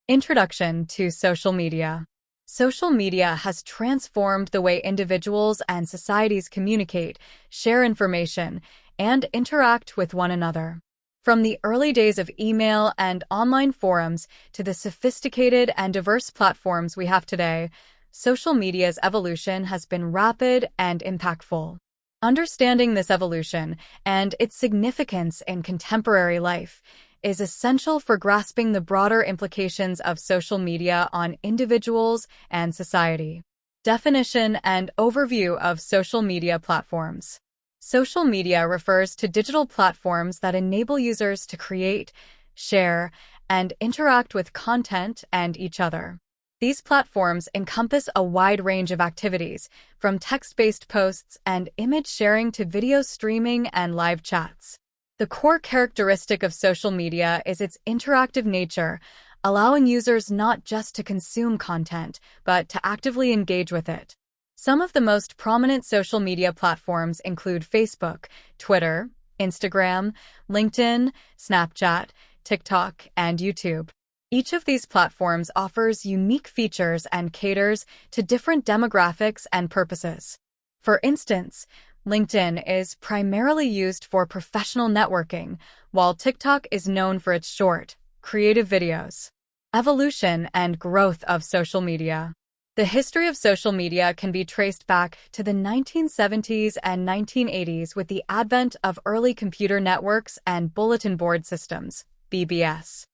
Introduction to social media. Social media has transformed the way individuals and societies communicate, share information, and interact with one another. From the early days of email and online forums to the sophisticated and diverse platforms we have today, social media's evolution has been rapid and impactful. Understanding this evolution and its significance in contemporary life is essential for grasping the broader implications of social media on individuals and society. Definition and overview of social media platforms. Social media refers to digital platforms that enable users to create, share, and interact with content and each other. These platforms encompass a wide range of activities, from text-based posts and image sharing to video streaming and live chats. The core characteristic of social media is its interactive nature, allowing users not just to consume content, but to actively engage with it. Some of the most prominent social media platforms include Facebook, Twitter, Instagram, LinkedIn, Snapchat, TikTok, and YouTube. Each of these platforms offers unique features and caters to different demographics and purposes. For instance, LinkedIn is primarily used for professional networking, while TikTok is known for its short, creative videos. Evolution and growth of social media. The history of social media can be traced back to the 1970s and 1980s with the advent of early computer networks and bulletin board systems, BBS.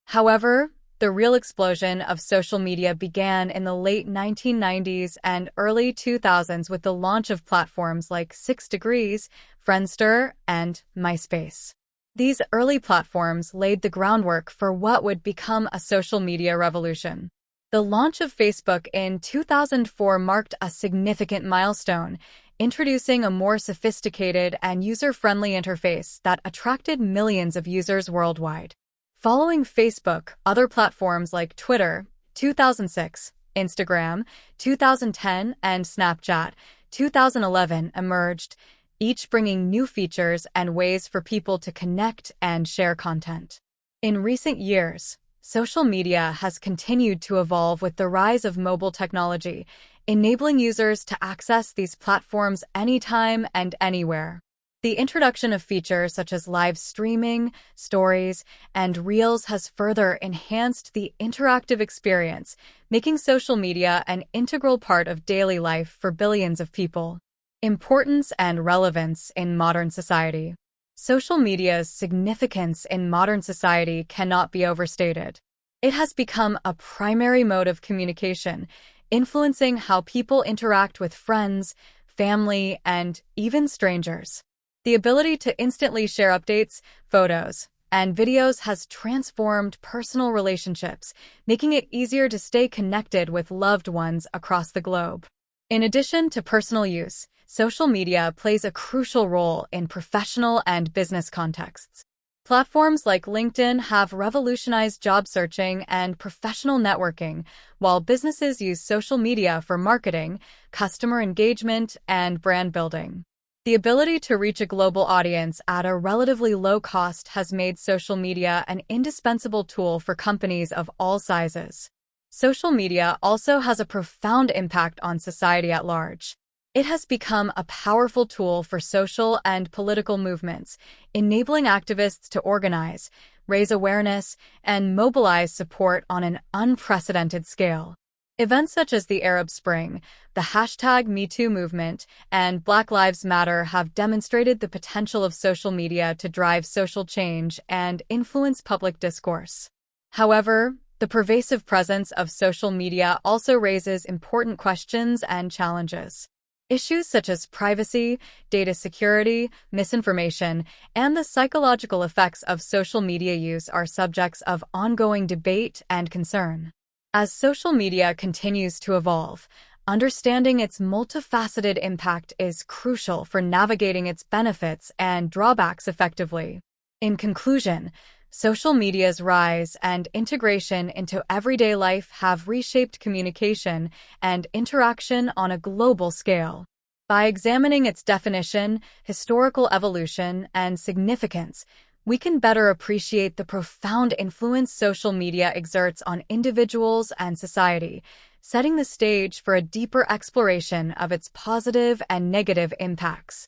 However, the real explosion of social media began in the late 1990s and early 2000s with the launch of platforms like 6degrees, Friendster, and MySpace. These early platforms laid the groundwork for what would become a social media revolution. The launch of Facebook in 2004 marked a significant milestone, introducing a more sophisticated and user-friendly interface that attracted millions of users worldwide. Following Facebook, other platforms like Twitter, 2006, Instagram, 2010, and Snapchat, 2011 emerged, each bringing new features and ways for people to connect and share content. In recent years, social media has continued to evolve with the rise of mobile technology, enabling users to access these platforms anytime and anywhere. The introduction of features such as live streaming, stories, and reels has further enhanced the interactive experience, making social media an integral part of daily life for billions of people. Importance and relevance in modern society. Social media's significance in modern society cannot be overstated. It has become a primary mode of communication, influencing how people interact with friends, family, and even strangers. The ability to instantly share updates, photos, and videos has transformed personal relationships, making it easier to stay connected with loved ones across the globe. In addition to personal use, social media plays a crucial role in professional and business contexts. Platforms like LinkedIn have revolutionized job searching and professional networking, while businesses use social media for marketing, customer engagement, and brand building. The ability to reach a global audience at a relatively low cost has made social media an indispensable tool for companies of all sizes. Social media also has a profound impact on society at large. It has become a powerful tool for social and political movements, enabling activists to organize, raise awareness, and mobilize support on an unprecedented scale. Events such as the Arab Spring, the #MeToo movement, and Black Lives Matter have demonstrated the potential of social media to drive social change and influence public discourse. However, the pervasive presence of social media also raises important questions and challenges. Issues such as privacy, data security, misinformation, and the psychological effects of social media use are subjects of ongoing debate and concern. As social media continues to evolve, understanding its multifaceted impact is crucial for navigating its benefits and drawbacks effectively. In conclusion, social media's rise and integration into everyday life have reshaped communication and interaction on a global scale. By examining its definition, historical evolution, and significance, we can better appreciate the profound influence social media exerts on individuals and society, setting the stage for a deeper exploration of its positive and negative impacts.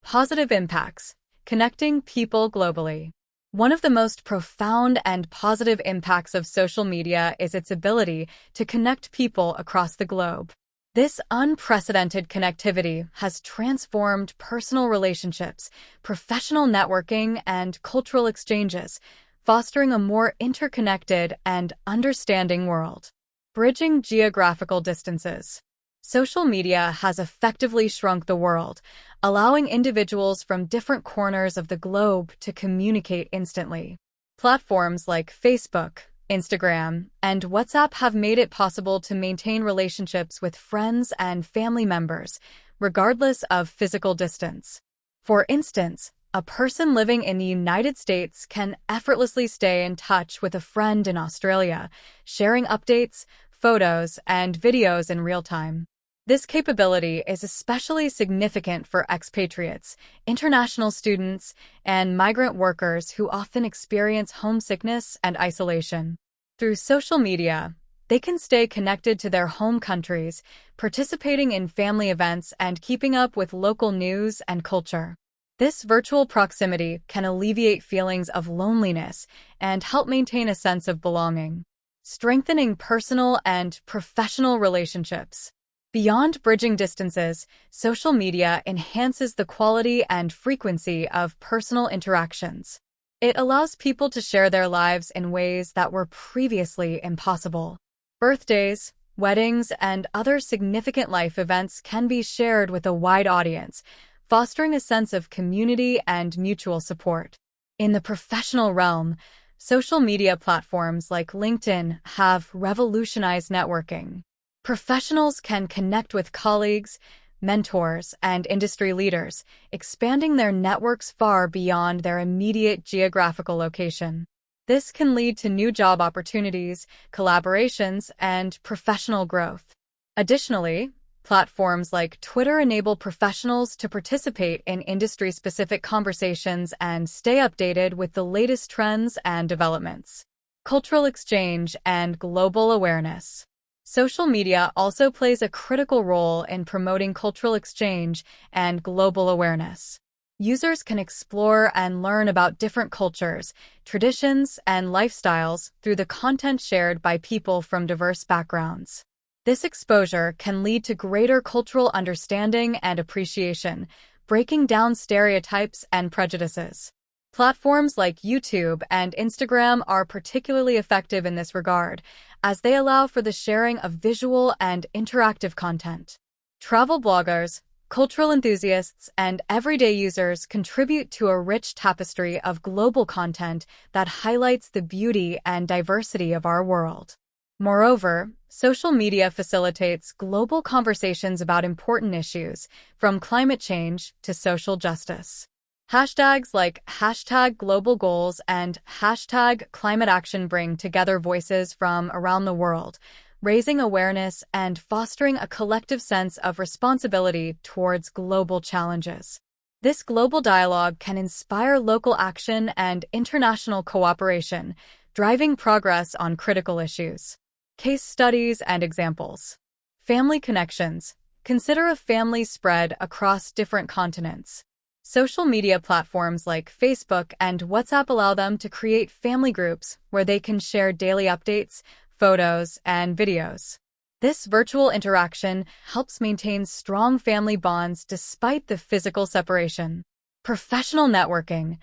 Positive impacts: connecting people globally. One of the most profound and positive impacts of social media is its ability to connect people across the globe. This unprecedented connectivity has transformed personal relationships, professional networking, and cultural exchanges, fostering a more interconnected and understanding world. Bridging geographical distances. Social media has effectively shrunk the world, allowing individuals from different corners of the globe to communicate instantly. Platforms like Facebook, Instagram, and WhatsApp have made it possible to maintain relationships with friends and family members, regardless of physical distance. For instance, a person living in the United States can effortlessly stay in touch with a friend in Australia, sharing updates, photos, and videos in real time. This capability is especially significant for expatriates, international students, and migrant workers who often experience homesickness and isolation. Through social media, they can stay connected to their home countries, participating in family events and keeping up with local news and culture. This virtual proximity can alleviate feelings of loneliness and help maintain a sense of belonging, strengthening personal and professional relationships. Beyond bridging distances, social media enhances the quality and frequency of personal interactions. It allows people to share their lives in ways that were previously impossible. Birthdays, weddings, and other significant life events can be shared with a wide audience, fostering a sense of community and mutual support. In the professional realm, social media platforms like LinkedIn have revolutionized networking. Professionals can connect with colleagues, mentors, and industry leaders, expanding their networks far beyond their immediate geographical location. This can lead to new job opportunities, collaborations, and professional growth. Additionally, platforms like Twitter enable professionals to participate in industry-specific conversations and stay updated with the latest trends and developments. Cultural exchange and global awareness. Social media also plays a critical role in promoting cultural exchange and global awareness. Users can explore and learn about different cultures, traditions, and lifestyles through the content shared by people from diverse backgrounds. This exposure can lead to greater cultural understanding and appreciation, breaking down stereotypes and prejudices. Platforms like YouTube and Instagram are particularly effective in this regard, as they allow for the sharing of visual and interactive content. Travel bloggers, cultural enthusiasts, and everyday users contribute to a rich tapestry of global content that highlights the beauty and diversity of our world. Moreover, social media facilitates global conversations about important issues, from climate change to social justice. Hashtags like #GlobalGoals and #ClimateAction bring together voices from around the world, raising awareness and fostering a collective sense of responsibility towards global challenges. This global dialogue can inspire local action and international cooperation, driving progress on critical issues. Case studies and examples. Family connections. Consider a family spread across different continents. Social media platforms like Facebook and WhatsApp allow them to create family groups where they can share daily updates, photos, and videos. This virtual interaction helps maintain strong family bonds despite the physical separation. Professional networking.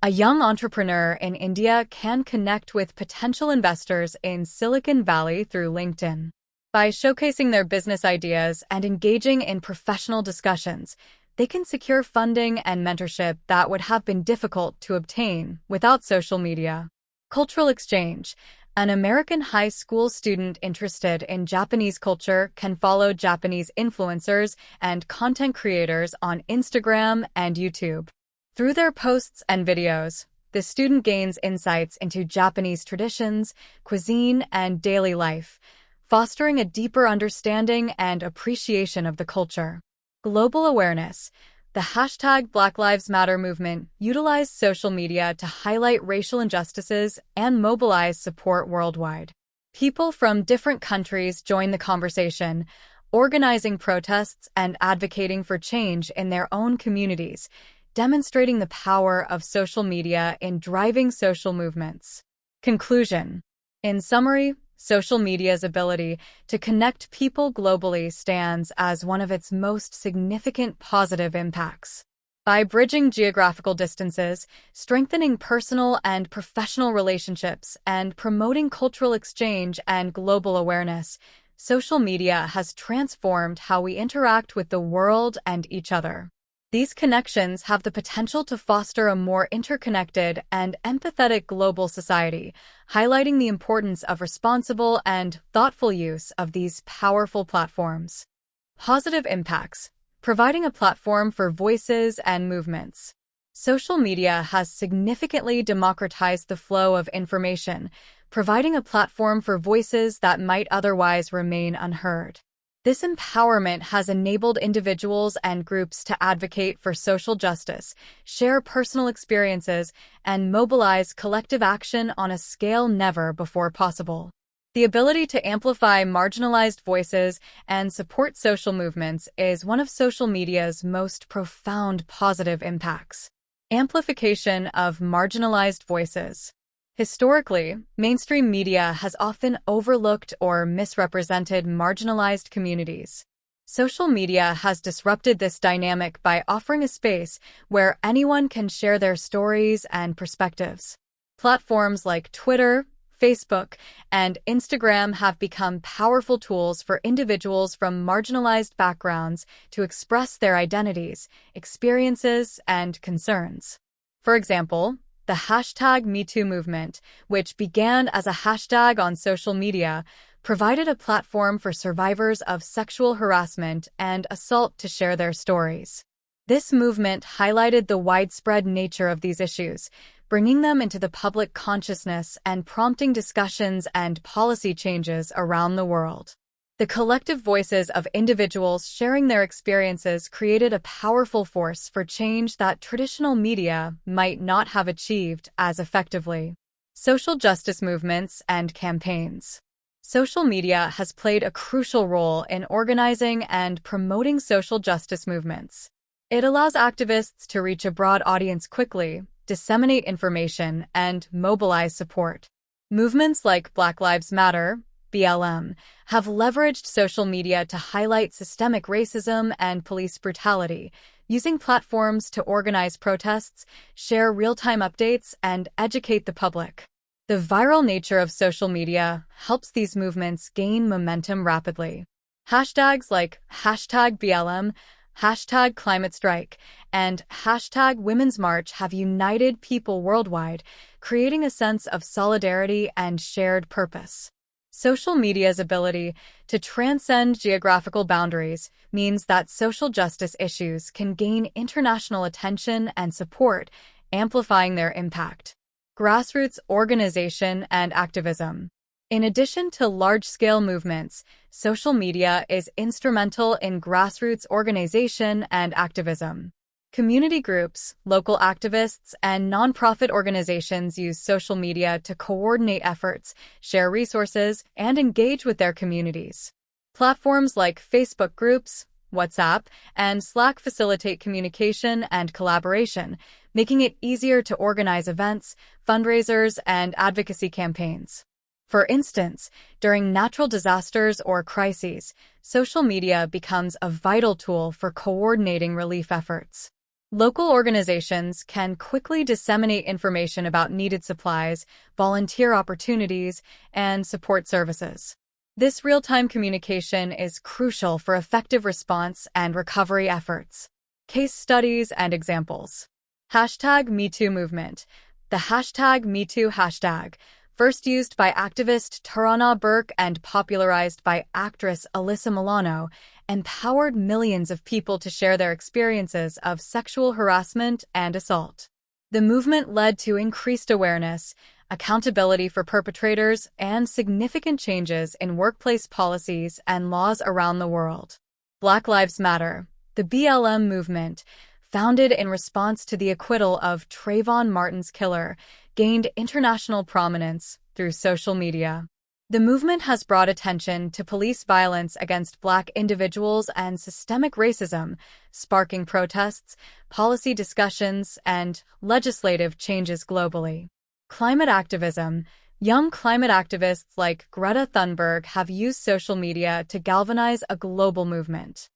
A young entrepreneur in India can connect with potential investors in Silicon Valley through LinkedIn. By showcasing their business ideas and engaging in professional discussions, they can secure funding and mentorship that would have been difficult to obtain without social media. Cultural exchange. An American high school student interested in Japanese culture can follow Japanese influencers and content creators on Instagram and YouTube. Through their posts and videos, the student gains insights into Japanese traditions, cuisine, and daily life, fostering a deeper understanding and appreciation of the culture. Global awareness. The hashtag Black Lives Matter movement utilized social media to highlight racial injustices and mobilize support worldwide. People from different countries joined the conversation, organizing protests and advocating for change in their own communities, demonstrating the power of social media in driving social movements. Conclusion. In summary, social media's ability to connect people globally stands as one of its most significant positive impacts. By bridging geographical distances, strengthening personal and professional relationships, and promoting cultural exchange and global awareness, social media has transformed how we interact with the world and each other. These connections have the potential to foster a more interconnected and empathetic global society, highlighting the importance of responsible and thoughtful use of these powerful platforms. Positive impacts. Providing a platform for voices and movements. Social media has significantly democratized the flow of information, providing a platform for voices that might otherwise remain unheard. This empowerment has enabled individuals and groups to advocate for social justice, share personal experiences, and mobilize collective action on a scale never before possible. The ability to amplify marginalized voices and support social movements is one of social media's most profound positive impacts. Amplification of marginalized voices. Historically, mainstream media has often overlooked or misrepresented marginalized communities. Social media has disrupted this dynamic by offering a space where anyone can share their stories and perspectives. Platforms like Twitter, Facebook, and Instagram have become powerful tools for individuals from marginalized backgrounds to express their identities, experiences, and concerns. For example, the hashtag #MeToo movement, which began as a hashtag on social media, provided a platform for survivors of sexual harassment and assault to share their stories. This movement highlighted the widespread nature of these issues, bringing them into the public consciousness and prompting discussions and policy changes around the world. The collective voices of individuals sharing their experiences created a powerful force for change that traditional media might not have achieved as effectively. Social justice movements and campaigns. Social media has played a crucial role in organizing and promoting social justice movements. It allows activists to reach a broad audience quickly, disseminate information, and mobilize support. Movements like Black Lives Matter, BLM, have leveraged social media to highlight systemic racism and police brutality, using platforms to organize protests, share real-time updates, and educate the public. The viral nature of social media helps these movements gain momentum rapidly. Hashtags like #BLM, #ClimateStrike, and #Women's March have united people worldwide, creating a sense of solidarity and shared purpose. Social media's ability to transcend geographical boundaries means that social justice issues can gain international attention and support, amplifying their impact. Grassroots organization and activism. In addition to large-scale movements, social media is instrumental in grassroots organization and activism. Community groups, local activists, and nonprofit organizations use social media to coordinate efforts, share resources, and engage with their communities. Platforms like Facebook groups, WhatsApp, and Slack facilitate communication and collaboration, making it easier to organize events, fundraisers, and advocacy campaigns. For instance, during natural disasters or crises, social media becomes a vital tool for coordinating relief efforts. Local organizations can quickly disseminate information about needed supplies, volunteer opportunities, and support services. This real-time communication is crucial for effective response and recovery efforts. Case studies and examples. #MeToo movement. The #MeToo hashtag, first used by activist Tarana Burke and popularized by actress Alyssa Milano, empowered millions of people to share their experiences of sexual harassment and assault. The movement led to increased awareness, accountability for perpetrators, and significant changes in workplace policies and laws around the world. Black Lives Matter. The BLM movement, founded in response to the acquittal of Trayvon Martin's killer, gained international prominence through social media. The movement has brought attention to police violence against Black individuals and systemic racism, sparking protests, policy discussions, and legislative changes globally. Climate activism. Young climate activists like Greta Thunberg have used social media to galvanize a global movement.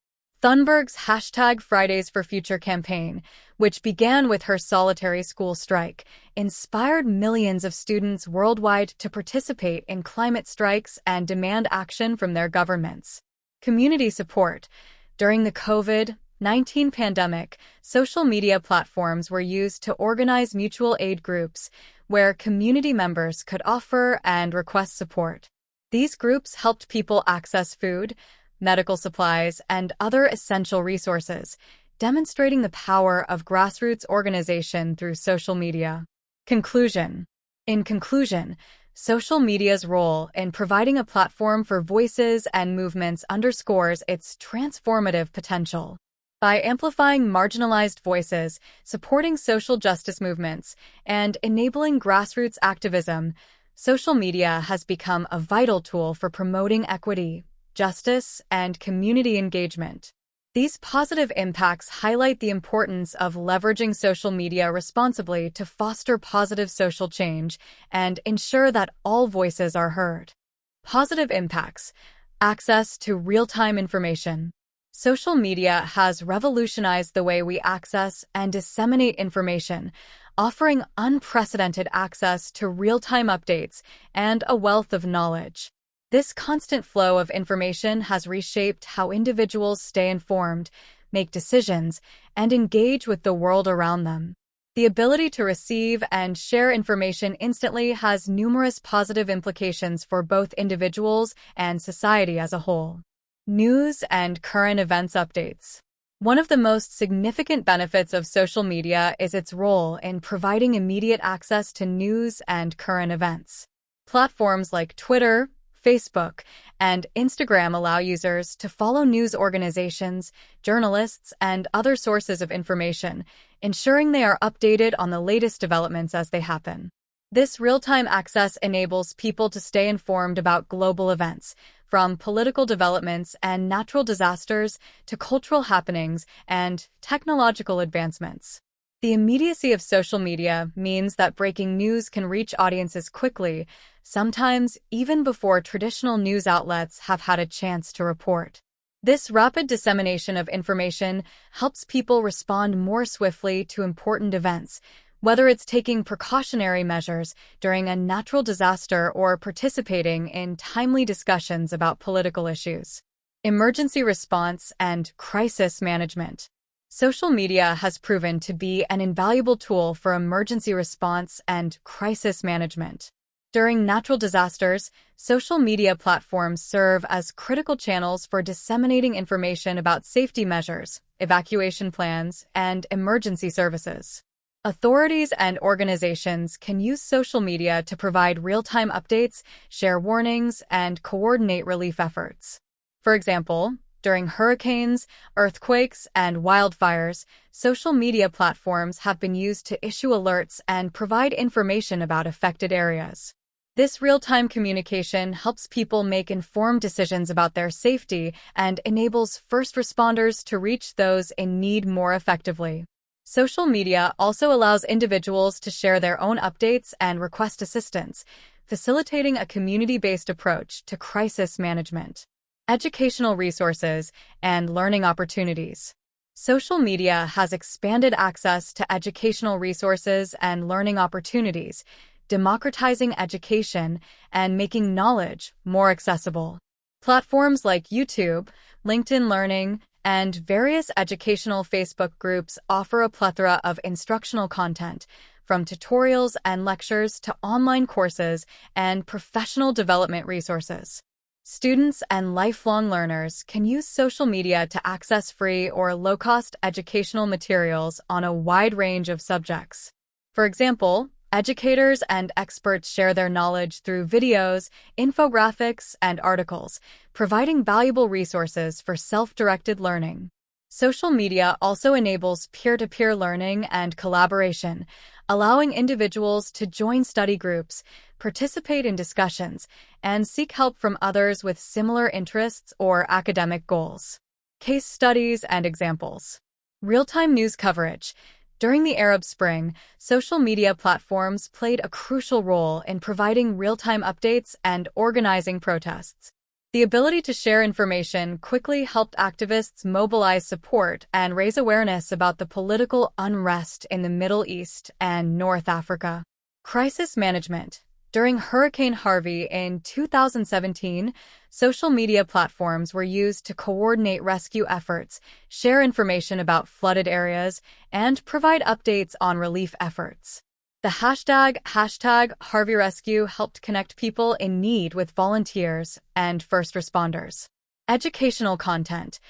Thunberg's #FridaysForFuture campaign, which began with her solitary school strike, inspired millions of students worldwide to participate in climate strikes and demand action from their governments. Community support. During the COVID-19 pandemic, social media platforms were used to organize mutual aid groups, where community members could offer and request support. These groups helped people access food, medical supplies, and other essential resources, demonstrating the power of grassroots organization through social media. Conclusion. In conclusion, social media's role in providing a platform for voices and movements underscores its transformative potential. By amplifying marginalized voices, supporting social justice movements, and enabling grassroots activism, social media has become a vital tool for promoting equity, justice, and community engagement. These positive impacts highlight the importance of leveraging social media responsibly to foster positive social change and ensure that all voices are heard. Positive impacts. Access to real-time information. Social media has revolutionized the way we access and disseminate information, offering unprecedented access to real-time updates and a wealth of knowledge. This constant flow of information has reshaped how individuals stay informed, make decisions, and engage with the world around them. The ability to receive and share information instantly has numerous positive implications for both individuals and society as a whole. News and current events updates. One of the most significant benefits of social media is its role in providing immediate access to news and current events. Platforms like Twitter, Facebook, and Instagram allow users to follow news organizations, journalists, and other sources of information, ensuring they are updated on the latest developments as they happen. This real-time access enables people to stay informed about global events, from political developments and natural disasters to cultural happenings and technological advancements. The immediacy of social media means that breaking news can reach audiences quickly, sometimes even before traditional news outlets have had a chance to report. This rapid dissemination of information helps people respond more swiftly to important events, whether it's taking precautionary measures during a natural disaster or participating in timely discussions about political issues. Emergency response and crisis management. Social media has proven to be an invaluable tool for emergency response and crisis management. During natural disasters, social media platforms serve as critical channels for disseminating information about safety measures, evacuation plans, and emergency services. Authorities and organizations can use social media to provide real-time updates, share warnings, and coordinate relief efforts. For example, during hurricanes, earthquakes, and wildfires, social media platforms have been used to issue alerts and provide information about affected areas. This real-time communication helps people make informed decisions about their safety and enables first responders to reach those in need more effectively. Social media also allows individuals to share their own updates and request assistance, facilitating a community-based approach to crisis management. Educational resources and learning opportunities. Social media has expanded access to educational resources and learning opportunities, democratizing education and making knowledge more accessible. Platforms like YouTube, LinkedIn Learning, and various educational Facebook groups offer a plethora of instructional content, from tutorials and lectures to online courses and professional development resources. Students and lifelong learners can use social media to access free or low-cost educational materials on a wide range of subjects. For example, educators and experts share their knowledge through videos, infographics, and articles, providing valuable resources for self-directed learning. Social media also enables peer-to-peer learning and collaboration, allowing individuals to join study groups, participate in discussions, and seek help from others with similar interests or academic goals. Case studies and examples. Real-time news coverage. During the Arab Spring, social media platforms played a crucial role in providing real-time updates and organizing protests. The ability to share information quickly helped activists mobilize support and raise awareness about the political unrest in the Middle East and North Africa. Crisis management. During Hurricane Harvey in 2017, social media platforms were used to coordinate rescue efforts, share information about flooded areas, and provide updates on relief efforts. The hashtag HarveyRescue helped connect people in need with volunteers and first responders. Educational content.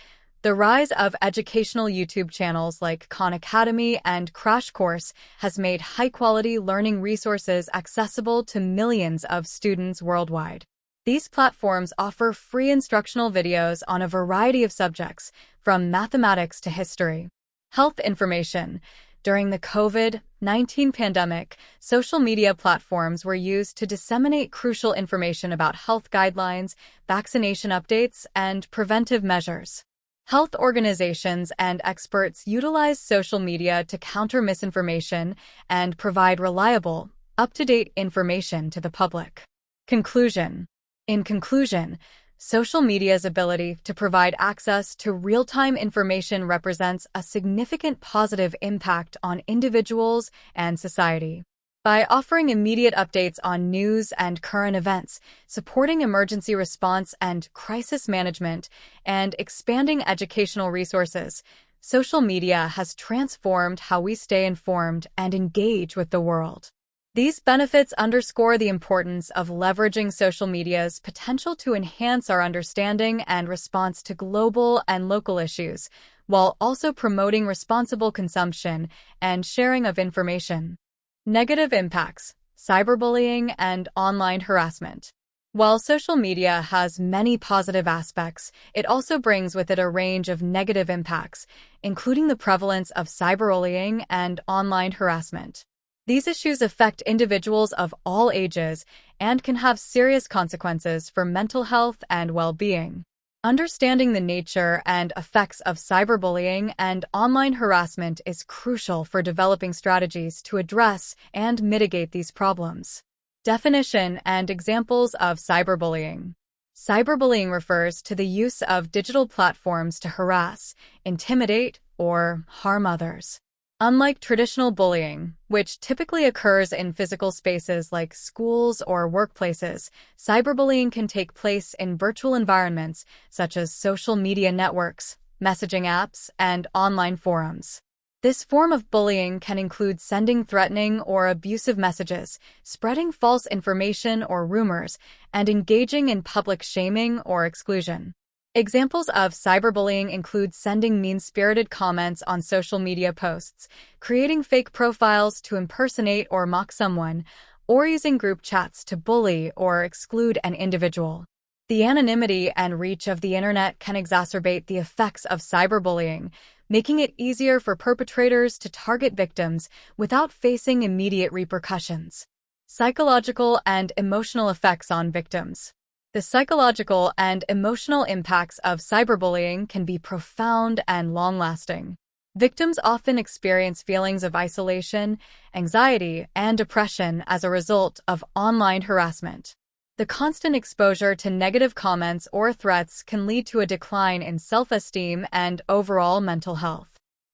The rise of educational YouTube channels like Khan Academy and Crash Course has made high-quality learning resources accessible to millions of students worldwide. These platforms offer free instructional videos on a variety of subjects, from mathematics to history. Health information. During the COVID-19 pandemic, social media platforms were used to disseminate crucial information about health guidelines, vaccination updates, and preventive measures. Health organizations and experts utilize social media to counter misinformation and provide reliable, up-to-date information to the public. Conclusion. In conclusion, social media's ability to provide access to real-time information represents a significant positive impact on individuals and society. By offering immediate updates on news and current events, supporting emergency response and crisis management, and expanding educational resources, social media has transformed how we stay informed and engage with the world. These benefits underscore the importance of leveraging social media's potential to enhance our understanding and response to global and local issues, while also promoting responsible consumption and sharing of information. Negative impacts: cyberbullying and online harassment. While social media has many positive aspects, it also brings with it a range of negative impacts, including the prevalence of cyberbullying and online harassment. These issues affect individuals of all ages and can have serious consequences for mental health and well-being. Understanding the nature and effects of cyberbullying and online harassment is crucial for developing strategies to address and mitigate these problems. Definition and examples of cyberbullying. Cyberbullying refers to the use of digital platforms to harass, intimidate, or harm others. Unlike traditional bullying, which typically occurs in physical spaces like schools or workplaces, cyberbullying can take place in virtual environments such as social media networks, messaging apps, and online forums. This form of bullying can include sending threatening or abusive messages, spreading false information or rumors, and engaging in public shaming or exclusion. Examples of cyberbullying include sending mean-spirited comments on social media posts, creating fake profiles to impersonate or mock someone, or using group chats to bully or exclude an individual. The anonymity and reach of the internet can exacerbate the effects of cyberbullying, making it easier for perpetrators to target victims without facing immediate repercussions. Psychological and emotional effects on victims. The psychological and emotional impacts of cyberbullying can be profound and long-lasting. Victims often experience feelings of isolation, anxiety, and depression as a result of online harassment. The constant exposure to negative comments or threats can lead to a decline in self-esteem and overall mental health.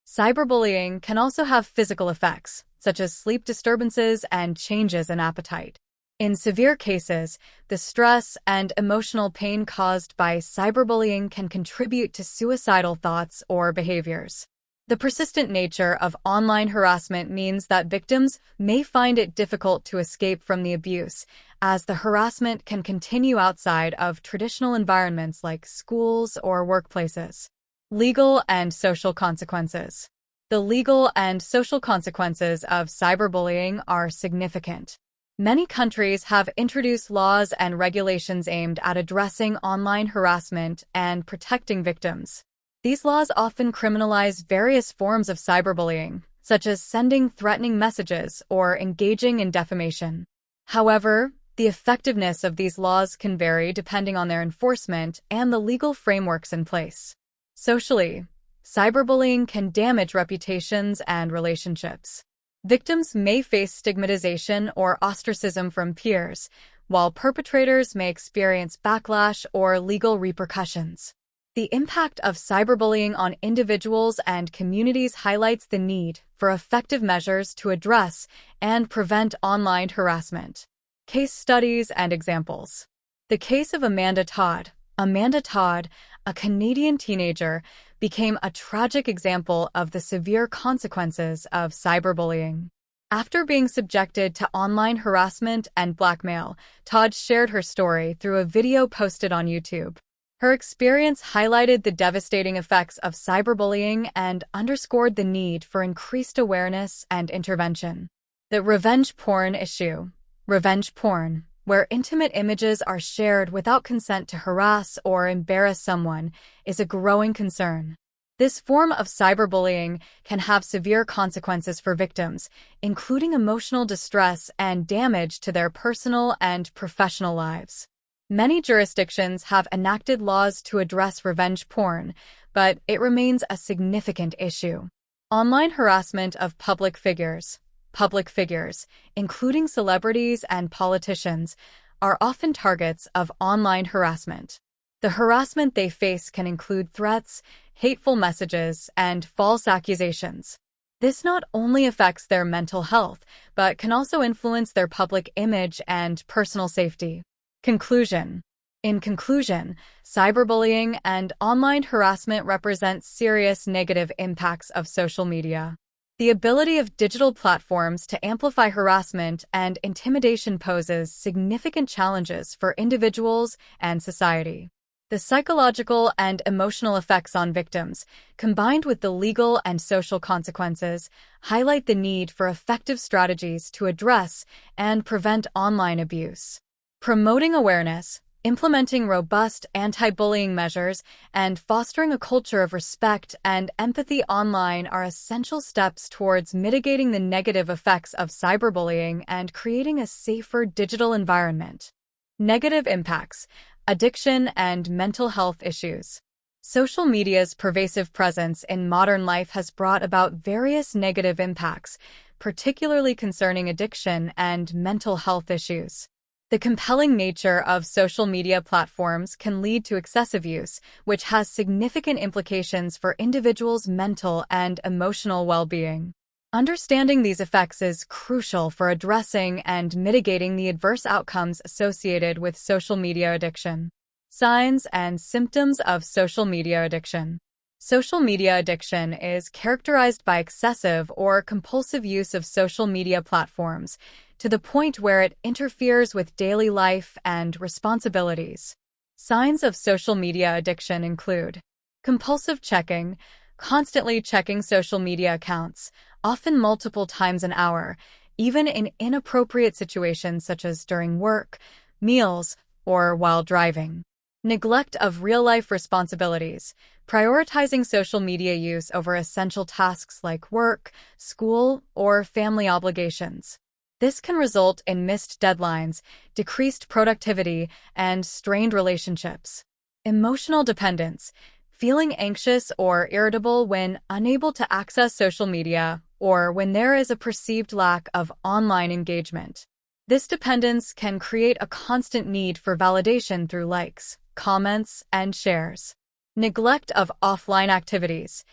Cyberbullying can also have physical effects, such as sleep disturbances and changes in appetite. In severe cases, the stress and emotional pain caused by cyberbullying can contribute to suicidal thoughts or behaviors. The persistent nature of online harassment means that victims may find it difficult to escape from the abuse, as the harassment can continue outside of traditional environments like schools or workplaces. Legal and social consequences. The legal and social consequences of cyberbullying are significant. Many countries have introduced laws and regulations aimed at addressing online harassment and protecting victims. These laws often criminalize various forms of cyberbullying, such as sending threatening messages or engaging in defamation. However, the effectiveness of these laws can vary depending on their enforcement and the legal frameworks in place. Socially, cyberbullying can damage reputations and relationships. Victims may face stigmatization or ostracism from peers, while perpetrators may experience backlash or legal repercussions. The impact of cyberbullying on individuals and communities highlights the need for effective measures to address and prevent online harassment. Case studies and examples. The case of Amanda Todd. Amanda Todd, a Canadian teenager, became a tragic example of the severe consequences of cyberbullying. After being subjected to online harassment and blackmail, Todd shared her story through a video posted on YouTube. Her experience highlighted the devastating effects of cyberbullying and underscored the need for increased awareness and intervention. The revenge porn issue. Revenge porn, where intimate images are shared without consent to harass or embarrass someone, is a growing concern. This form of cyberbullying can have severe consequences for victims, including emotional distress and damage to their personal and professional lives. Many jurisdictions have enacted laws to address revenge porn, but it remains a significant issue. Online harassment of public figures. Public figures, including celebrities and politicians, are often targets of online harassment. The harassment they face can include threats, hateful messages, and false accusations. This not only affects their mental health, but can also influence their public image and personal safety. Conclusion. In conclusion, cyberbullying and online harassment represent serious negative impacts of social media. The ability of digital platforms to amplify harassment and intimidation poses significant challenges for individuals and society. The psychological and emotional effects on victims, combined with the legal and social consequences, highlight the need for effective strategies to address and prevent online abuse. Promoting awareness, implementing robust anti-bullying measures, and fostering a culture of respect and empathy online are essential steps towards mitigating the negative effects of cyberbullying and creating a safer digital environment. Negative impacts, addiction, and mental health issues. Social media's pervasive presence in modern life has brought about various negative impacts, particularly concerning addiction and mental health issues. The compelling nature of social media platforms can lead to excessive use, which has significant implications for individuals' mental and emotional well-being. Understanding these effects is crucial for addressing and mitigating the adverse outcomes associated with social media addiction. Signs and symptoms of social media addiction. Social media addiction is characterized by excessive or compulsive use of social media platforms, to the point where it interferes with daily life and responsibilities. Signs of social media addiction include compulsive checking, constantly checking social media accounts, often multiple times an hour, even in inappropriate situations such as during work, meals, or while driving. Neglect of real-life responsibilities, prioritizing social media use over essential tasks like work, school, or family obligations. This can result in missed deadlines, decreased productivity, and strained relationships. Emotional dependence, feeling anxious or irritable when unable to access social media or when there is a perceived lack of online engagement. This dependence can create a constant need for validation through likes, comments, and shares. Neglect of offline activities,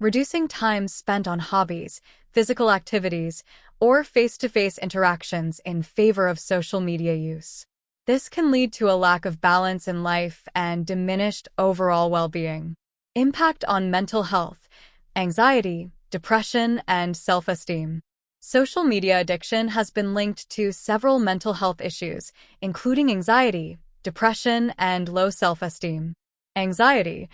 reducing time spent on hobbies, physical activities, or face-to-face interactions in favor of social media use. This can lead to a lack of balance in life and diminished overall well-being. Impact on mental health, anxiety, depression, and self-esteem. Social media addiction has been linked to several mental health issues, including anxiety, depression, and low self-esteem. Anxiety.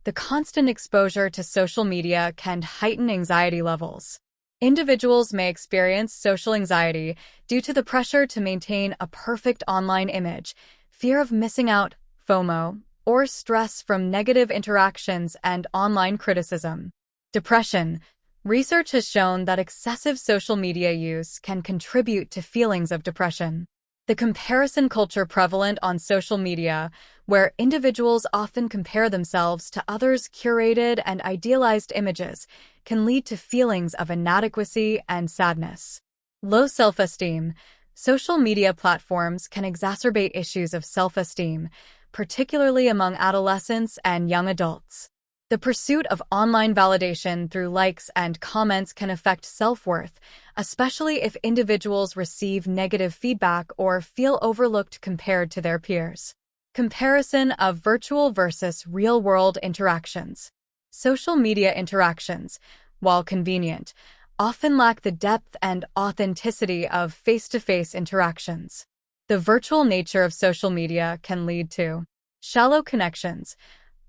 The constant exposure to social media can heighten anxiety levels. Individuals may experience social anxiety due to the pressure to maintain a perfect online image, fear of missing out, FOMO, or stress from negative interactions and online criticism. Depression. Research has shown that excessive social media use can contribute to feelings of depression. The comparison culture prevalent on social media, where individuals often compare themselves to others' curated and idealized images, can lead to feelings of inadequacy and sadness. Low self-esteem. Social media platforms can exacerbate issues of self-esteem, particularly among adolescents and young adults. The pursuit of online validation through likes and comments can affect self-worth, especially if individuals receive negative feedback or feel overlooked compared to their peers. Comparison of virtual versus real-world interactions. Social media interactions, while convenient, often lack the depth and authenticity of face-to-face interactions. The virtual nature of social media can lead to shallow connections.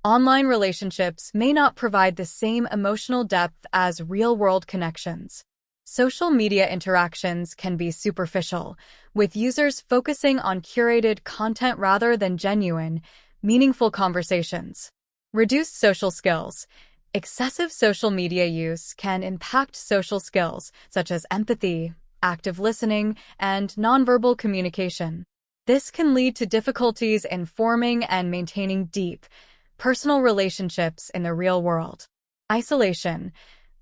Online relationships may not provide the same emotional depth as real-world connections. Social media interactions can be superficial, with users focusing on curated content rather than genuine, meaningful conversations. Reduced social skills. Excessive social media use can impact social skills, such as empathy, active listening, and nonverbal communication. This can lead to difficulties in forming and maintaining deep, personal relationships in the real world. Isolation.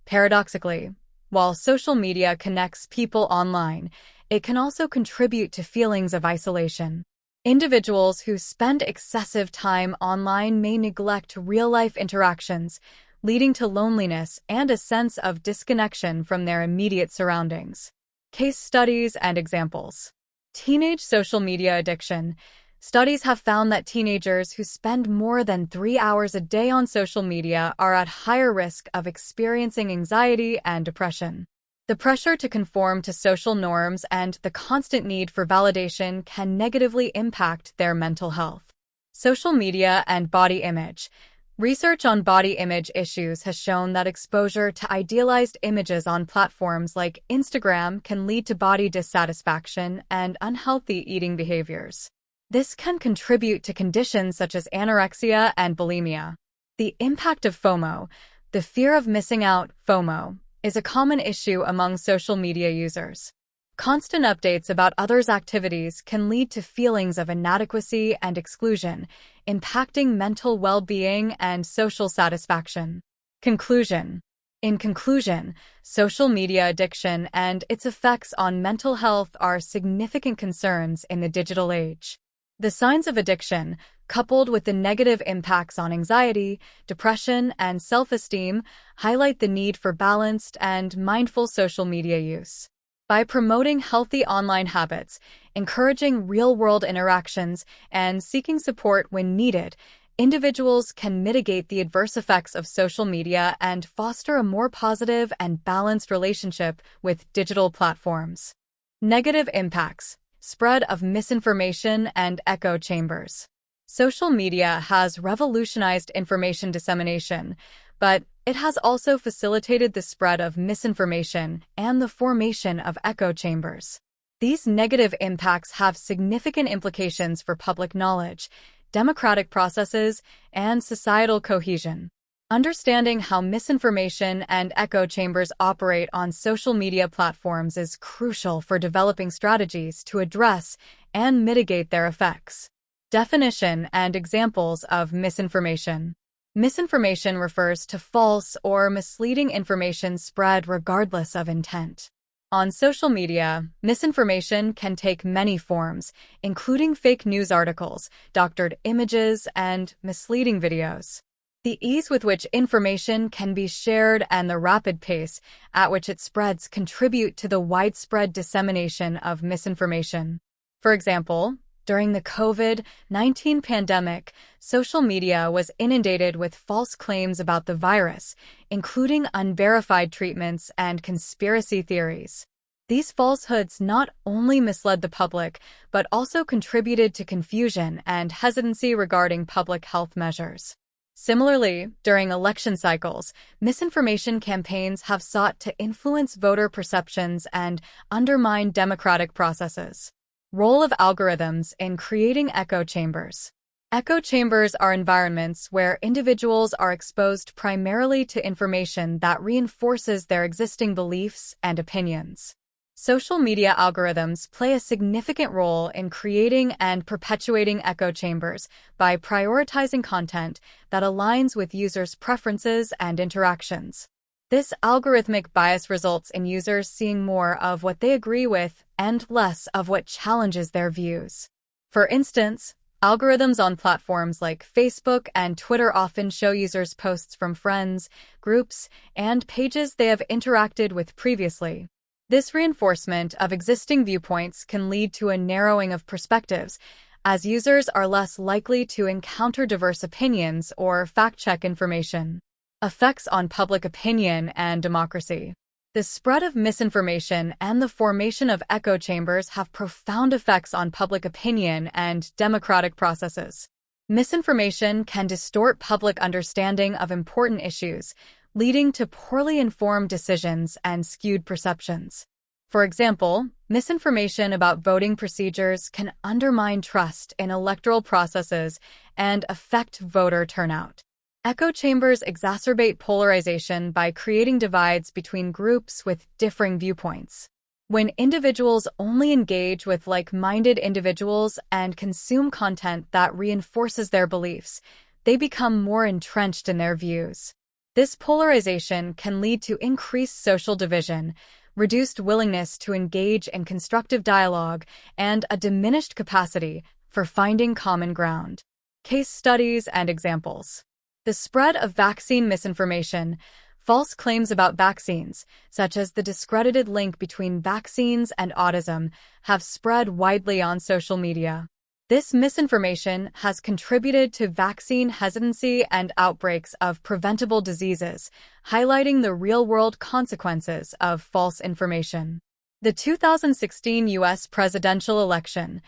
Paradoxically, while social media connects people online, it can also contribute to feelings of isolation. Individuals who spend excessive time online may neglect real-life interactions, leading to loneliness and a sense of disconnection from their immediate surroundings. Case studies and examples. Teenage social media addiction. Studies have found that teenagers who spend more than 3 hours a day on social media are at higher risk of experiencing anxiety and depression. The pressure to conform to social norms and the constant need for validation can negatively impact their mental health. Social media and body image. Research on body image issues has shown that exposure to idealized images on platforms like Instagram can lead to body dissatisfaction and unhealthy eating behaviors. This can contribute to conditions such as anorexia and bulimia. The impact of FOMO, the fear of missing out, FOMO, is a common issue among social media users. Constant updates about others' activities can lead to feelings of inadequacy and exclusion, impacting mental well-being and social satisfaction. Conclusion. In conclusion, social media addiction and its effects on mental health are significant concerns in the digital age. The signs of addiction, coupled with the negative impacts on anxiety, depression, and self-esteem, highlight the need for balanced and mindful social media use. By promoting healthy online habits, encouraging real-world interactions, and seeking support when needed, individuals can mitigate the adverse effects of social media and foster a more positive and balanced relationship with digital platforms. Negative impacts. Spread of misinformation and echo chambers. Social media has revolutionized information dissemination, but it has also facilitated the spread of misinformation and the formation of echo chambers. These negative impacts have significant implications for public knowledge, democratic processes, and societal cohesion. Understanding how misinformation and echo chambers operate on social media platforms is crucial for developing strategies to address and mitigate their effects. Definition and examples of misinformation. Misinformation refers to false or misleading information spread regardless of intent. On social media, misinformation can take many forms, including fake news articles, doctored images, and misleading videos. The ease with which information can be shared and the rapid pace at which it spreads contribute to the widespread dissemination of misinformation. For example, during the COVID-19 pandemic, social media was inundated with false claims about the virus, including unverified treatments and conspiracy theories. These falsehoods not only misled the public, but also contributed to confusion and hesitancy regarding public health measures. Similarly, during election cycles, misinformation campaigns have sought to influence voter perceptions and undermine democratic processes. Role of algorithms in creating echo chambers. Echo chambers are environments where individuals are exposed primarily to information that reinforces their existing beliefs and opinions. Social media algorithms play a significant role in creating and perpetuating echo chambers by prioritizing content that aligns with users' preferences and interactions. This algorithmic bias results in users seeing more of what they agree with and less of what challenges their views. For instance, algorithms on platforms like Facebook and Twitter often show users posts from friends, groups, and pages they have interacted with previously. This reinforcement of existing viewpoints can lead to a narrowing of perspectives, as users are less likely to encounter diverse opinions or fact-check information. Effects on public opinion and democracy. The spread of misinformation and the formation of echo chambers have profound effects on public opinion and democratic processes. Misinformation can distort public understanding of important issues, leading to poorly informed decisions and skewed perceptions. For example, misinformation about voting procedures can undermine trust in electoral processes and affect voter turnout. Echo chambers exacerbate polarization by creating divides between groups with differing viewpoints. When individuals only engage with like-minded individuals and consume content that reinforces their beliefs, they become more entrenched in their views. This polarization can lead to increased social division, reduced willingness to engage in constructive dialogue, and a diminished capacity for finding common ground. Case studies and examples. The spread of vaccine misinformation. False claims about vaccines, such as the discredited link between vaccines and autism, have spread widely on social media. This misinformation has contributed to vaccine hesitancy and outbreaks of preventable diseases, highlighting the real-world consequences of false information. The 2016 U.S. presidential election.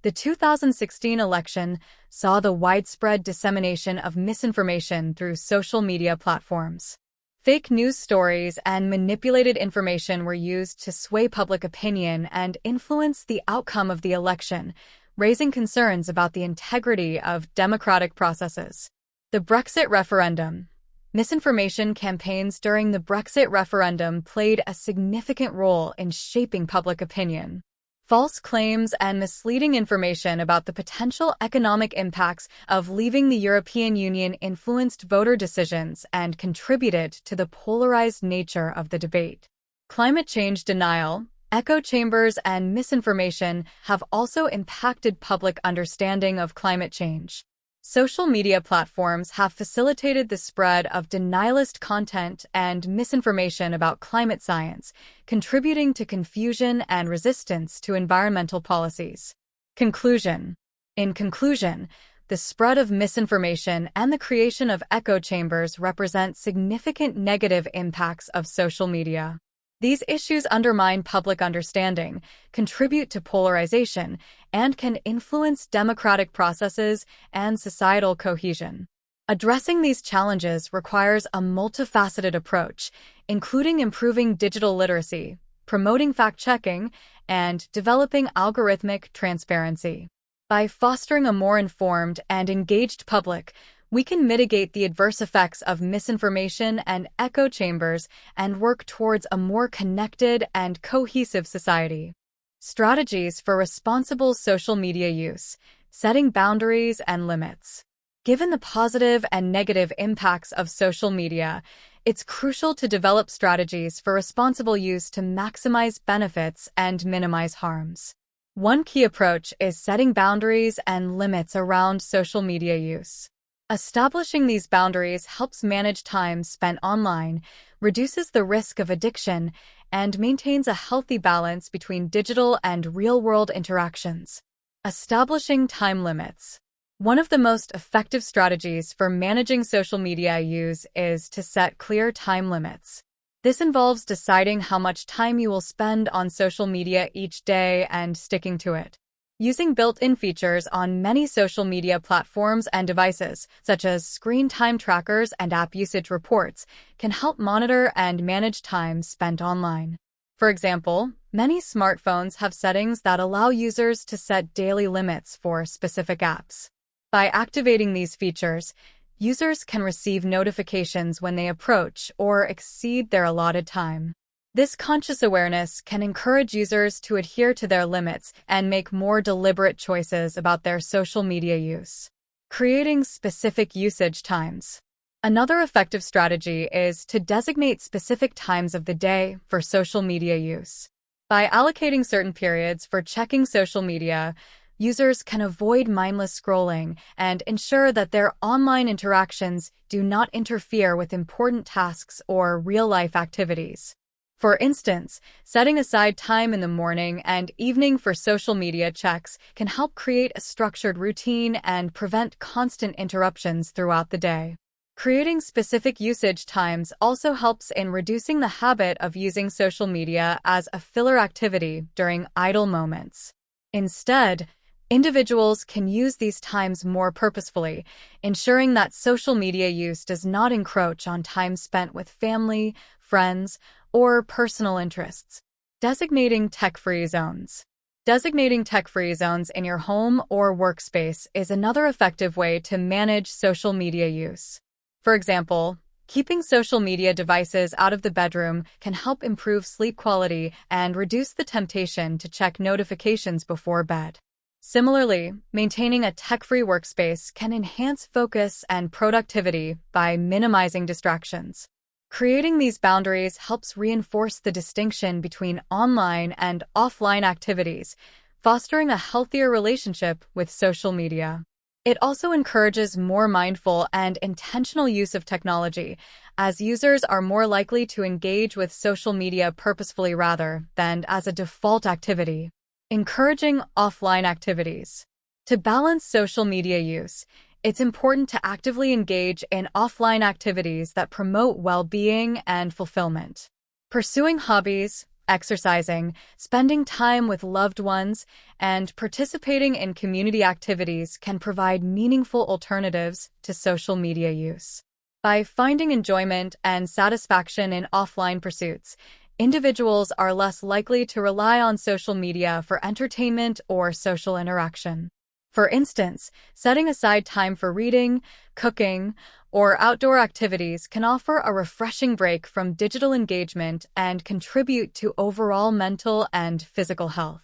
The 2016 election saw the widespread dissemination of misinformation through social media platforms. Fake news stories and manipulated information were used to sway public opinion and influence the outcome of the election, raising concerns about the integrity of democratic processes. The Brexit referendum. Misinformation campaigns during the Brexit referendum played a significant role in shaping public opinion. False claims and misleading information about the potential economic impacts of leaving the European Union influenced voter decisions and contributed to the polarized nature of the debate. Climate change denial. Echo chambers and misinformation have also impacted public understanding of climate change. Social media platforms have facilitated the spread of denialist content and misinformation about climate science, contributing to confusion and resistance to environmental policies. Conclusion. In conclusion, the spread of misinformation and the creation of echo chambers represent significant negative impacts of social media. These issues undermine public understanding, contribute to polarization, and can influence democratic processes and societal cohesion. Addressing these challenges requires a multifaceted approach, including improving digital literacy, promoting fact-checking, and developing algorithmic transparency. By fostering a more informed and engaged public, we can mitigate the adverse effects of misinformation and echo chambers and work towards a more connected and cohesive society. Strategies for responsible social media use, setting boundaries and limits. Given the positive and negative impacts of social media, it's crucial to develop strategies for responsible use to maximize benefits and minimize harms. One key approach is setting boundaries and limits around social media use. Establishing these boundaries helps manage time spent online, reduces the risk of addiction, and maintains a healthy balance between digital and real-world interactions. Establishing time limits. One of the most effective strategies for managing social media use is to set clear time limits. This involves deciding how much time you will spend on social media each day and sticking to it. Using built-in features on many social media platforms and devices, such as screen time trackers and app usage reports, can help monitor and manage time spent online. For example, many smartphones have settings that allow users to set daily limits for specific apps. By activating these features, users can receive notifications when they approach or exceed their allotted time. This conscious awareness can encourage users to adhere to their limits and make more deliberate choices about their social media use. Creating specific usage times. Another effective strategy is to designate specific times of the day for social media use. By allocating certain periods for checking social media, users can avoid mindless scrolling and ensure that their online interactions do not interfere with important tasks or real-life activities. For instance, setting aside time in the morning and evening for social media checks can help create a structured routine and prevent constant interruptions throughout the day. Creating specific usage times also helps in reducing the habit of using social media as a filler activity during idle moments. Instead, individuals can use these times more purposefully, ensuring that social media use does not encroach on time spent with family, friends, or personal interests. Designating tech-free zones. Designating tech-free zones in your home or workspace is another effective way to manage social media use. For example, keeping social media devices out of the bedroom can help improve sleep quality and reduce the temptation to check notifications before bed. Similarly, maintaining a tech-free workspace can enhance focus and productivity by minimizing distractions. Creating these boundaries helps reinforce the distinction between online and offline activities, fostering a healthier relationship with social media. It also encourages more mindful and intentional use of technology, as users are more likely to engage with social media purposefully rather than as a default activity. Encouraging offline activities. To balance social media use, it's important to actively engage in offline activities that promote well-being and fulfillment. Pursuing hobbies, exercising, spending time with loved ones, and participating in community activities can provide meaningful alternatives to social media use. By finding enjoyment and satisfaction in offline pursuits, individuals are less likely to rely on social media for entertainment or social interaction. For instance, setting aside time for reading, cooking, or outdoor activities can offer a refreshing break from digital engagement and contribute to overall mental and physical health.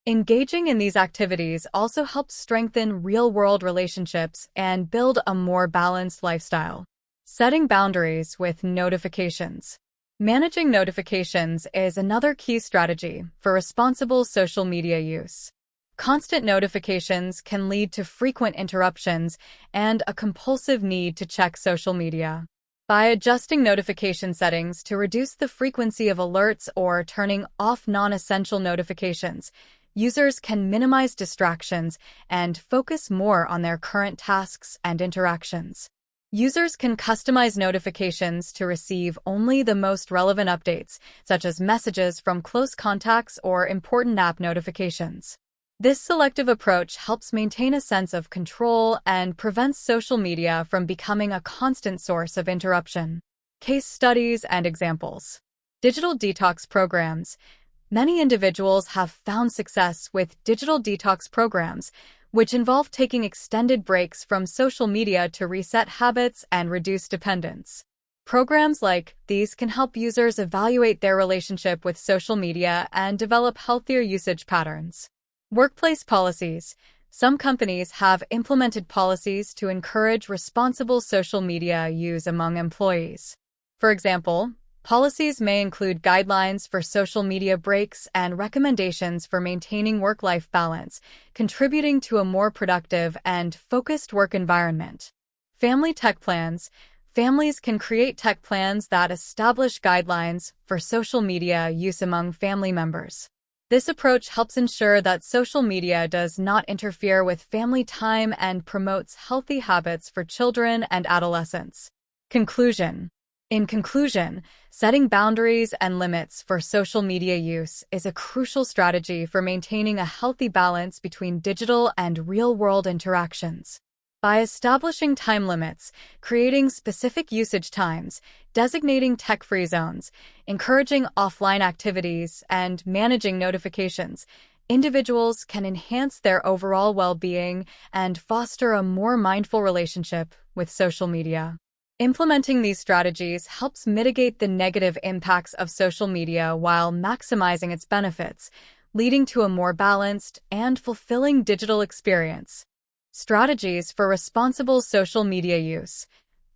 Engaging in these activities also helps strengthen real-world relationships and build a more balanced lifestyle. Setting boundaries with notifications. Managing notifications is another key strategy for responsible social media use. Constant notifications can lead to frequent interruptions and a compulsive need to check social media. By adjusting notification settings to reduce the frequency of alerts or turning off non-essential notifications, users can minimize distractions and focus more on their current tasks and interactions. Users can customize notifications to receive only the most relevant updates, such as messages from close contacts or important app notifications. This selective approach helps maintain a sense of control and prevents social media from becoming a constant source of interruption. Case studies and examples. Digital detox programs. Many individuals have found success with digital detox programs, which involve taking extended breaks from social media to reset habits and reduce dependence. Programs like these can help users evaluate their relationship with social media and develop healthier usage patterns. Workplace policies. Some companies have implemented policies to encourage responsible social media use among employees. For example, policies may include guidelines for social media breaks and recommendations for maintaining work-life balance, contributing to a more productive and focused work environment. Family tech plans. Families can create tech plans that establish guidelines for social media use among family members. This approach helps ensure that social media does not interfere with family time and promotes healthy habits for children and adolescents. Conclusion. In conclusion, setting boundaries and limits for social media use is a crucial strategy for maintaining a healthy balance between digital and real-world interactions. By establishing time limits, creating specific usage times, designating tech-free zones, encouraging offline activities, and managing notifications, individuals can enhance their overall well-being and foster a more mindful relationship with social media. Implementing these strategies helps mitigate the negative impacts of social media while maximizing its benefits, leading to a more balanced and fulfilling digital experience. Strategies for responsible social media use.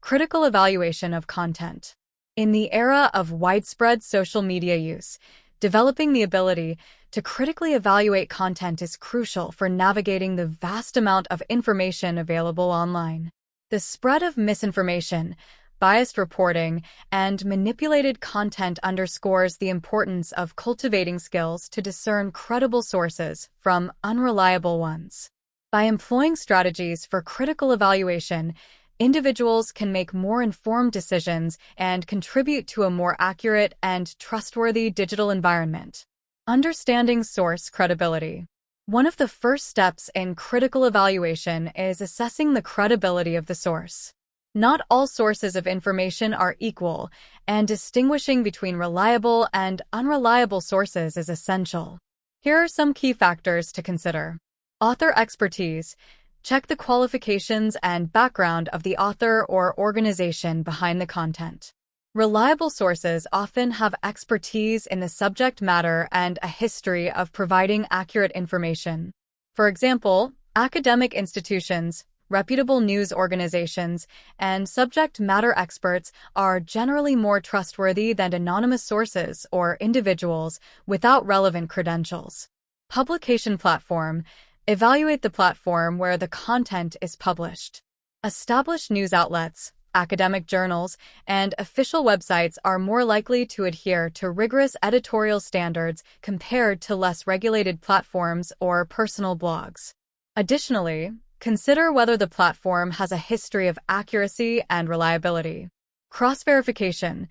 Critical evaluation of content. In the era of widespread social media use, developing the ability to critically evaluate content is crucial for navigating the vast amount of information available online. The spread of misinformation, biased reporting, and manipulated content underscores the importance of cultivating skills to discern credible sources from unreliable ones. By employing strategies for critical evaluation, individuals can make more informed decisions and contribute to a more accurate and trustworthy digital environment. Understanding source credibility. One of the first steps in critical evaluation is assessing the credibility of the source. Not all sources of information are equal, and distinguishing between reliable and unreliable sources is essential. Here are some key factors to consider. Author expertise. Check the qualifications and background of the author or organization behind the content. Reliable sources often have expertise in the subject matter and a history of providing accurate information. For example, academic institutions, reputable news organizations, and subject matter experts are generally more trustworthy than anonymous sources or individuals without relevant credentials. Publication platform. Evaluate the platform where the content is published. Established news outlets, academic journals, and official websites are more likely to adhere to rigorous editorial standards compared to less regulated platforms or personal blogs. Additionally, consider whether the platform has a history of accuracy and reliability. Cross-verification.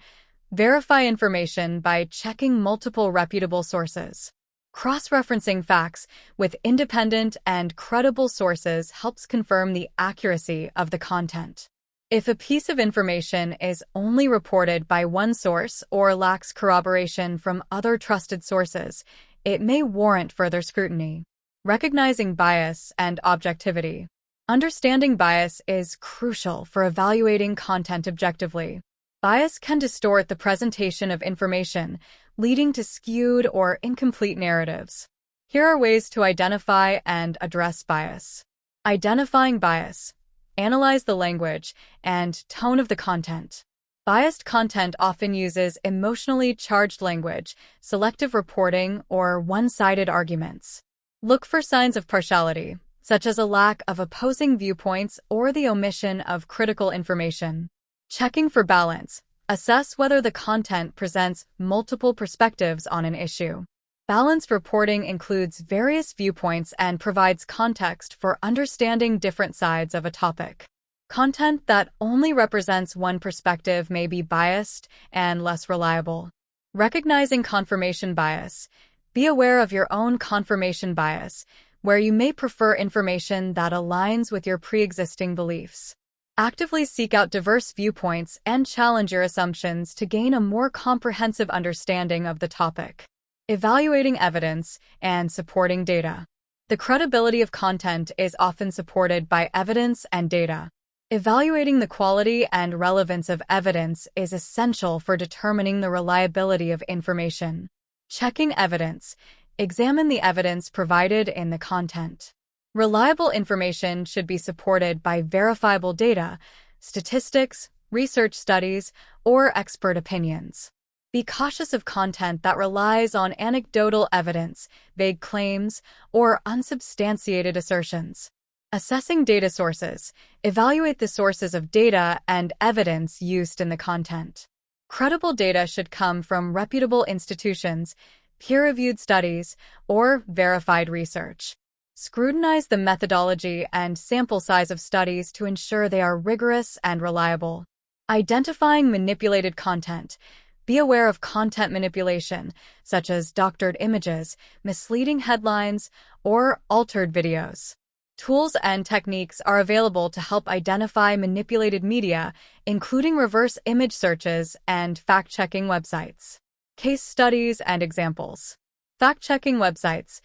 Verify information by checking multiple reputable sources. Cross-referencing facts with independent and credible sources helps confirm the accuracy of the content. If a piece of information is only reported by one source or lacks corroboration from other trusted sources, it may warrant further scrutiny. Recognizing bias and objectivity. Understanding bias is crucial for evaluating content objectively. Bias can distort the presentation of information, leading to skewed or incomplete narratives. Here are ways to identify and address bias. Identifying bias. Analyze the language and tone of the content. Biased content often uses emotionally charged language, selective reporting, or one-sided arguments. Look for signs of partiality, such as a lack of opposing viewpoints or the omission of critical information. Checking for balance. Assess whether the content presents multiple perspectives on an issue. Balanced reporting includes various viewpoints and provides context for understanding different sides of a topic. Content that only represents one perspective may be biased and less reliable. Recognizing confirmation bias. Be aware of your own confirmation bias, where you may prefer information that aligns with your pre-existing beliefs. Actively seek out diverse viewpoints and challenge your assumptions to gain a more comprehensive understanding of the topic. Evaluating evidence and supporting data. The credibility of content is often supported by evidence and data. Evaluating the quality and relevance of evidence is essential for determining the reliability of information. Checking evidence. Examine the evidence provided in the content. Reliable information should be supported by verifiable data, statistics, research studies, or expert opinions. Be cautious of content that relies on anecdotal evidence, vague claims, or unsubstantiated assertions. Assessing data sources. Evaluate the sources of data and evidence used in the content. Credible data should come from reputable institutions, peer-reviewed studies, or verified research. Scrutinize the methodology and sample size of studies to ensure they are rigorous and reliable. Identifying manipulated content. Be aware of content manipulation, such as doctored images, misleading headlines, or altered videos. Tools and techniques are available to help identify manipulated media, including reverse image searches and fact-checking websites. Case studies and examples. Fact-checking websites.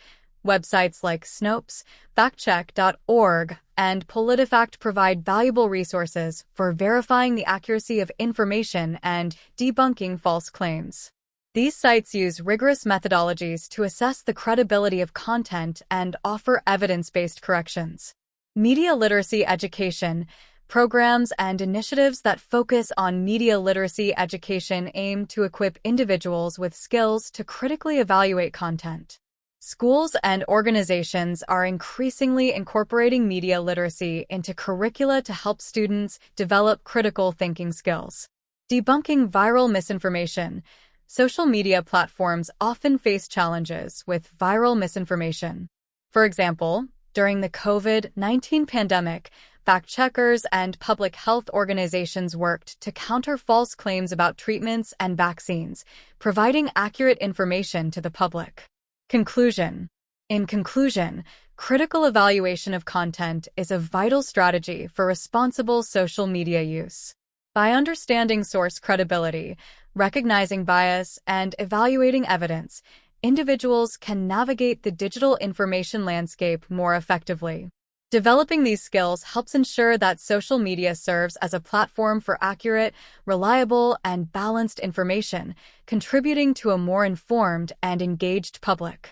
Websites like Snopes, factcheck.org, and PolitiFact provide valuable resources for verifying the accuracy of information and debunking false claims. These sites use rigorous methodologies to assess the credibility of content and offer evidence-based corrections. Media literacy education programs and initiatives that focus on media literacy education aim to equip individuals with skills to critically evaluate content. Schools and organizations are increasingly incorporating media literacy into curricula to help students develop critical thinking skills. Debunking viral misinformation. Social media platforms often face challenges with viral misinformation. For example, during the COVID-19 pandemic, fact-checkers and public health organizations worked to counter false claims about treatments and vaccines, providing accurate information to the public. Conclusion. In conclusion, critical evaluation of content is a vital strategy for responsible social media use. By understanding source credibility, recognizing bias, and evaluating evidence, individuals can navigate the digital information landscape more effectively. Developing these skills helps ensure that social media serves as a platform for accurate, reliable, and balanced information, contributing to a more informed and engaged public.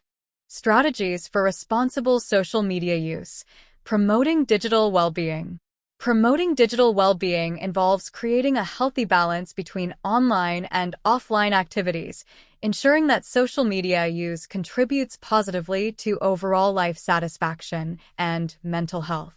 Strategies for responsible social media use. Promoting digital well-being. Promoting digital well-being involves creating a healthy balance between online and offline activities, ensuring that social media use contributes positively to overall life satisfaction and mental health.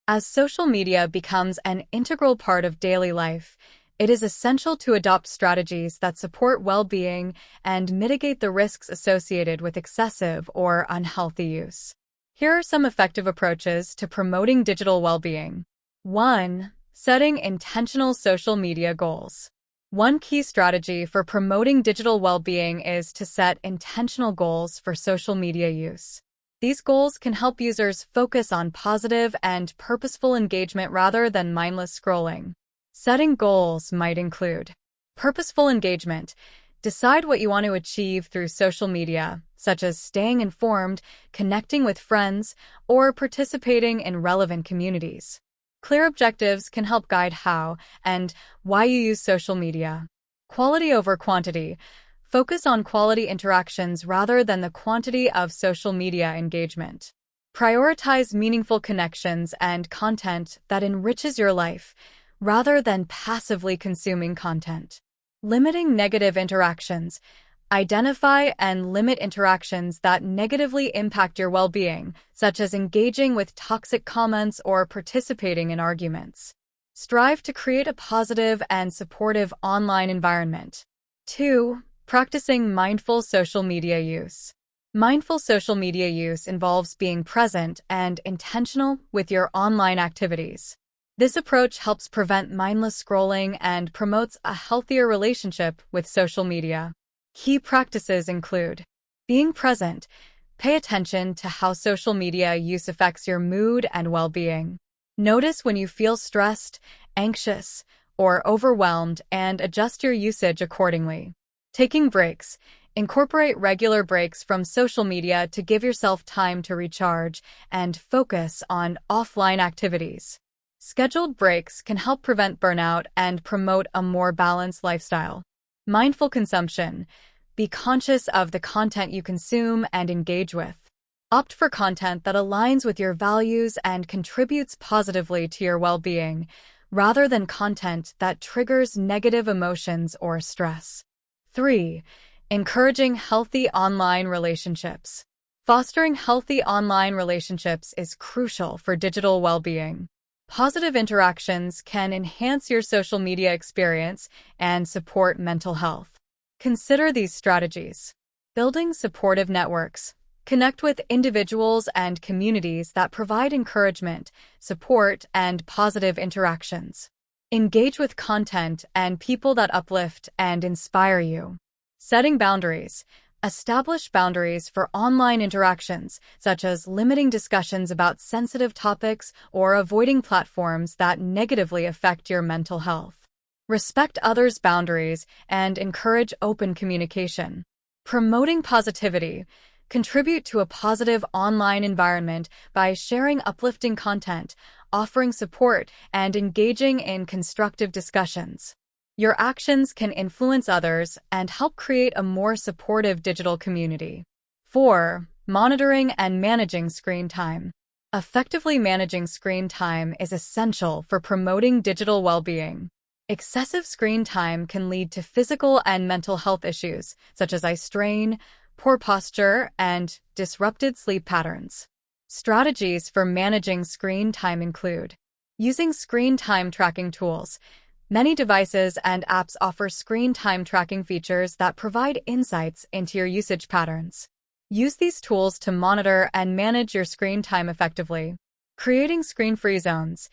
As social media becomes an integral part of daily life, it is essential to adopt strategies that support well-being and mitigate the risks associated with excessive or unhealthy use. Here are some effective approaches to promoting digital well-being. 1. Setting intentional social media goals. One key strategy for promoting digital well-being is to set intentional goals for social media use. These goals can help users focus on positive and purposeful engagement rather than mindless scrolling. Setting goals might include purposeful engagement. Decide what you want to achieve through social media, such as staying informed, connecting with friends, or participating in relevant communities. Clear objectives can help guide how and why you use social media. Quality over quantity. Focus on quality interactions rather than the quantity of social media engagement. Prioritize meaningful connections and content that enriches your life, rather than passively consuming content. Limiting negative interactions. Identify and limit interactions that negatively impact your well-being, such as engaging with toxic comments or participating in arguments. Strive to create a positive and supportive online environment. 2. Practicing mindful social media use. Mindful social media use involves being present and intentional with your online activities. This approach helps prevent mindless scrolling and promotes a healthier relationship with social media. Key practices include being present. Pay attention to how social media use affects your mood and well-being. Notice when you feel stressed, anxious, or overwhelmed and adjust your usage accordingly. Taking breaks. Incorporate regular breaks from social media to give yourself time to recharge and focus on offline activities. Scheduled breaks can help prevent burnout and promote a more balanced lifestyle. Mindful consumption. Be conscious of the content you consume and engage with. Opt for content that aligns with your values and contributes positively to your well-being, rather than content that triggers negative emotions or stress. 3. Encouraging healthy online relationships. Fostering healthy online relationships is crucial for digital well-being. Positive interactions can enhance your social media experience and support mental health. Consider these strategies. Building supportive networks. Connect with individuals and communities that provide encouragement, support, and positive interactions. Engage with content and people that uplift and inspire you. Setting boundaries. Establish boundaries for online interactions, such as limiting discussions about sensitive topics or avoiding platforms that negatively affect your mental health. Respect others' boundaries and encourage open communication. Promoting positivity. Contribute to a positive online environment by sharing uplifting content, offering support, and engaging in constructive discussions. Your actions can influence others and help create a more supportive digital community. 4. Monitoring and managing screen time. Effectively managing screen time is essential for promoting digital well-being. Excessive screen time can lead to physical and mental health issues, such as eye strain, poor posture, and disrupted sleep patterns. Strategies for managing screen time include using screen time tracking tools. Many devices and apps offer screen time tracking features that provide insights into your usage patterns. Use these tools to monitor and manage your screen time effectively. Creating screen-free zones.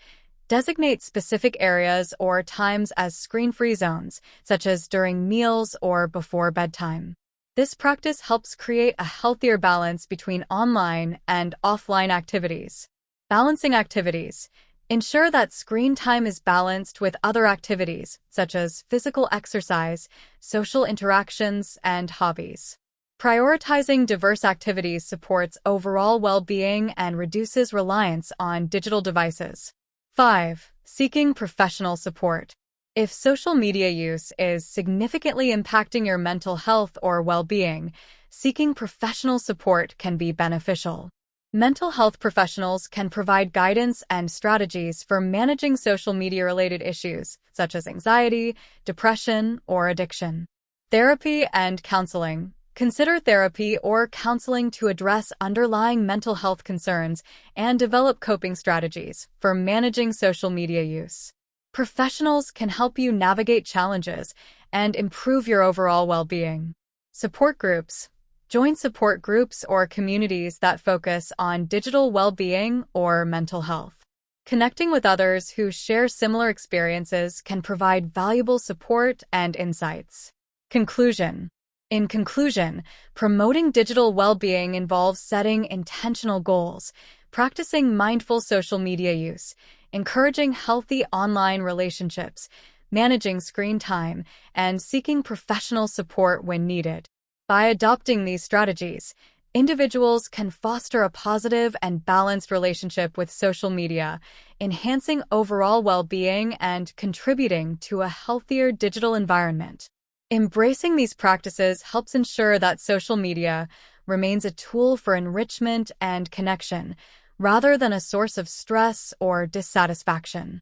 Designate specific areas or times as screen-free zones, such as during meals or before bedtime. This practice helps create a healthier balance between online and offline activities. Balancing activities. Ensure that screen time is balanced with other activities, such as physical exercise, social interactions, and hobbies. Prioritizing diverse activities supports overall well-being and reduces reliance on digital devices. 5. Seeking professional support. If social media use is significantly impacting your mental health or well-being, seeking professional support can be beneficial. Mental health professionals can provide guidance and strategies for managing social media-related issues, such as anxiety, depression, or addiction. Therapy and counseling. Consider therapy or counseling to address underlying mental health concerns and develop coping strategies for managing social media use. Professionals can help you navigate challenges and improve your overall well-being. Support groups. Join support groups or communities that focus on digital well-being or mental health. Connecting with others who share similar experiences can provide valuable support and insights. Conclusion. In conclusion, promoting digital well-being involves setting intentional goals, practicing mindful social media use, encouraging healthy online relationships, managing screen time, and seeking professional support when needed. By adopting these strategies, individuals can foster a positive and balanced relationship with social media, enhancing overall well-being and contributing to a healthier digital environment. Embracing these practices helps ensure that social media remains a tool for enrichment and connection, rather than a source of stress or dissatisfaction.